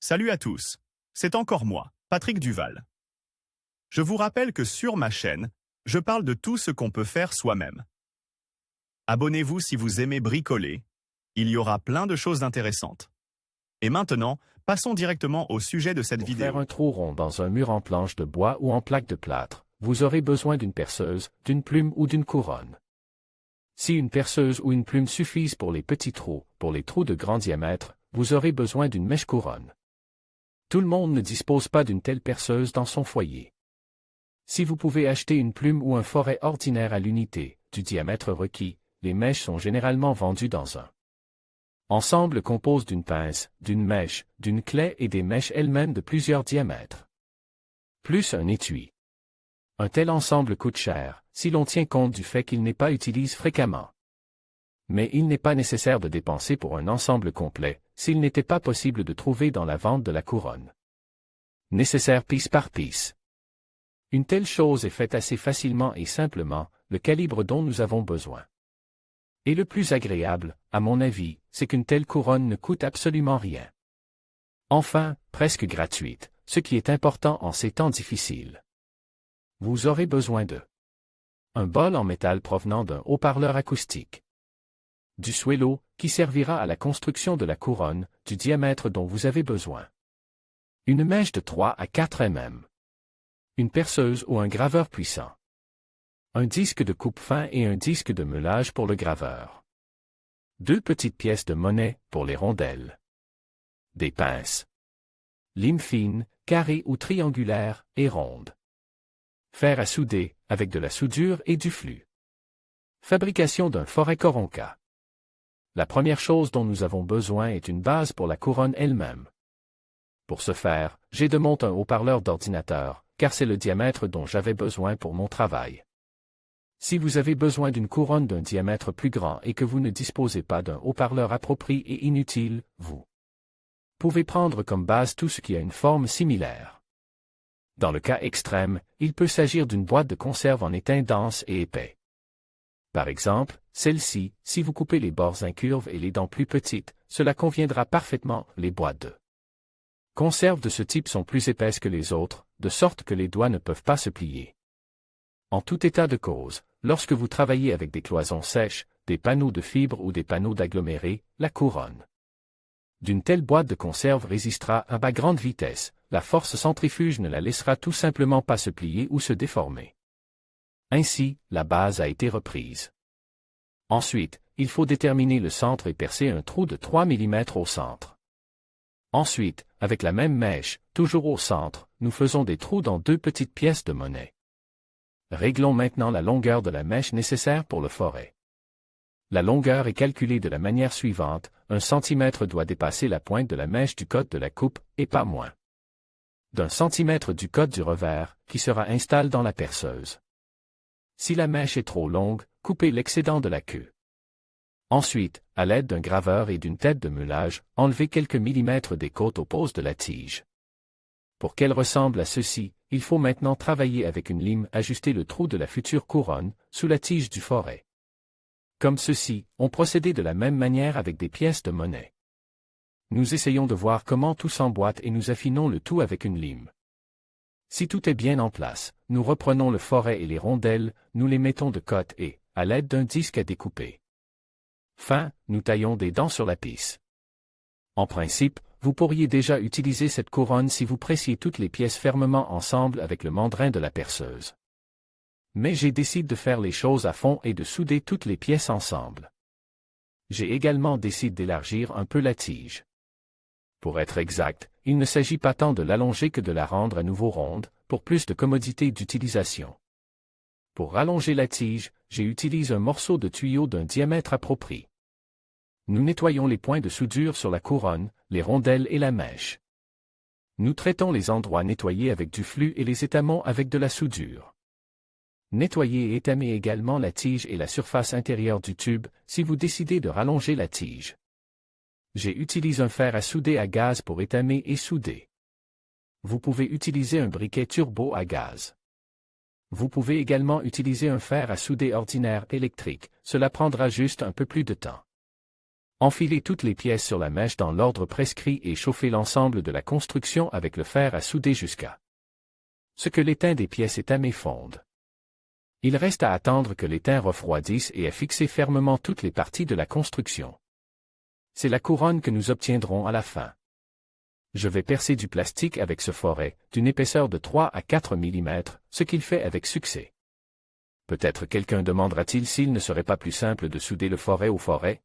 Salut à tous, c'est encore moi, Patrick Duval. Je vous rappelle que sur ma chaîne, je parle de tout ce qu'on peut faire soi-même. Abonnez-vous si vous aimez bricoler, il y aura plein de choses intéressantes. Et maintenant, passons directement au sujet de cette vidéo. Pour faire un trou rond dans un mur en planche de bois ou en plaque de plâtre, vous aurez besoin d'une perceuse, d'une plume ou d'une couronne. Si une perceuse ou une plume suffisent pour les petits trous, pour les trous de grand diamètre, vous aurez besoin d'une mèche couronne. Tout le monde ne dispose pas d'une telle perceuse dans son foyer. Si vous pouvez acheter une plume ou un forêt ordinaire à l'unité, du diamètre requis, les mèches sont généralement vendues dans un ensemble compose d'une pince, d'une mèche, d'une clé et des mèches elles-mêmes de plusieurs diamètres. Plus un étui. Un tel ensemble coûte cher, si l'on tient compte du fait qu'il n'est pas utilisé fréquemment. Mais il n'est pas nécessaire de dépenser pour un ensemble complet, s'il n'était pas possible de trouver dans la vente de la couronne. Nécessaire piece par piece. Une telle chose est faite assez facilement et simplement, le calibre dont nous avons besoin. Et le plus agréable, à mon avis, c'est qu'une telle couronne ne coûte absolument rien. Enfin, presque gratuite, ce qui est important en ces temps difficiles. Vous aurez besoin de un bol en métal provenant d'un haut-parleur acoustique. Du suelo, qui servira à la construction de la couronne, du diamètre dont vous avez besoin. Une mèche de 3 à 4 mm. Une perceuse ou un graveur puissant. Un disque de coupe-fin et un disque de meulage pour le graveur. 2 petites pièces de monnaie pour les rondelles. Des pinces. Lime fine, carrée ou triangulaire, et ronde. Fer à souder, avec de la soudure et du flux. Fabrication d'un forêt Koronka. La première chose dont nous avons besoin est une base pour la couronne elle-même. Pour ce faire, j'ai de monter un haut-parleur d'ordinateur, car c'est le diamètre dont j'avais besoin pour mon travail. Si vous avez besoin d'une couronne d'un diamètre plus grand et que vous ne disposez pas d'un haut-parleur approprié et inutile, vous pouvez prendre comme base tout ce qui a une forme similaire. Dans le cas extrême, il peut s'agir d'une boîte de conserve en étain dense et épais. Par exemple, celle-ci, si vous coupez les bords incurves et les dents plus petites, cela conviendra parfaitement. Les boîtes de conserve de ce type sont plus épaisses que les autres, de sorte que les doigts ne peuvent pas se plier. En tout état de cause, lorsque vous travaillez avec des cloisons sèches, des panneaux de fibres ou des panneaux d'agglomérés, la couronne d'une telle boîte de conserve résistera à grande vitesse, la force centrifuge ne la laissera tout simplement pas se plier ou se déformer. Ainsi, la base a été reprise. Ensuite, il faut déterminer le centre et percer un trou de 3 mm au centre. Ensuite, avec la même mèche, toujours au centre, nous faisons des trous dans 2 petites pièces de monnaie. Réglons maintenant la longueur de la mèche nécessaire pour le forêt. La longueur est calculée de la manière suivante, 1 cm doit dépasser la pointe de la mèche du côté de la coupe, et pas moins d'1 cm du côté du revers, qui sera installé dans la perceuse. Si la mèche est trop longue, coupez l'excédent de la queue. Ensuite, à l'aide d'un graveur et d'une tête de meulage, enlevez quelques millimètres des côtes opposes de la tige. Pour qu'elle ressemble à ceci, il faut maintenant travailler avec une lime, ajuster le trou de la future couronne, sous la tige du forêt. Comme ceci, on procédait de la même manière avec des pièces de monnaie. Nous essayons de voir comment tout s'emboîte et nous affinons le tout avec une lime. Si tout est bien en place, nous reprenons le forêt et les rondelles, nous les mettons de côté et, à l'aide d'un disque à découper. Fin, nous taillons des dents sur la pisse. En principe, vous pourriez déjà utiliser cette couronne si vous pressiez toutes les pièces fermement ensemble avec le mandrin de la perceuse. Mais j'ai décidé de faire les choses à fond et de souder toutes les pièces ensemble. J'ai également décidé d'élargir un peu la tige. Pour être exact, il ne s'agit pas tant de l'allonger que de la rendre à nouveau ronde, pour plus de commodité d'utilisation. Pour rallonger la tige, j'ai utilisé un morceau de tuyau d'un diamètre approprié. Nous nettoyons les points de soudure sur la couronne, les rondelles et la mèche. Nous traitons les endroits nettoyés avec du flux et les étamons avec de la soudure. Nettoyez et étamez également la tige et la surface intérieure du tube, si vous décidez de rallonger la tige. J'ai utilisé un fer à souder à gaz pour étamer et souder. Vous pouvez utiliser un briquet turbo à gaz. Vous pouvez également utiliser un fer à souder ordinaire électrique, cela prendra juste un peu plus de temps. Enfilez toutes les pièces sur la mèche dans l'ordre prescrit et chauffez l'ensemble de la construction avec le fer à souder jusqu'à ce que l'étain des pièces étamées fonde. Il reste à attendre que l'étain refroidisse et à fixer fermement toutes les parties de la construction. C'est la couronne que nous obtiendrons à la fin. Je vais percer du plastique avec ce forêt, d'une épaisseur de 3 à 4 mm, ce qu'il fait avec succès. Peut-être quelqu'un demandera-t-il s'il ne serait pas plus simple de souder le forêt au forêt?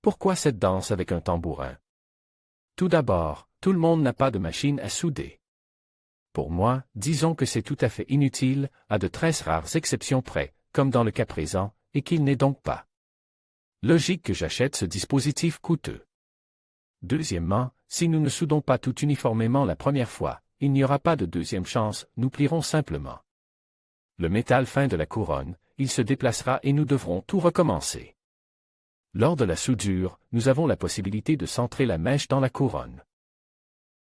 Pourquoi cette danse avec un tambourin? Tout d'abord, tout le monde n'a pas de machine à souder. Pour moi, disons que c'est tout à fait inutile, à de très rares exceptions près, comme dans le cas présent, et qu'il n'est donc pas logique que j'achète ce dispositif coûteux. Deuxièmement, si nous ne soudons pas tout uniformément la première fois, il n'y aura pas de deuxième chance, nous plierons simplement le métal fin de la couronne, il se déplacera et nous devrons tout recommencer. Lors de la soudure, nous avons la possibilité de centrer la mèche dans la couronne.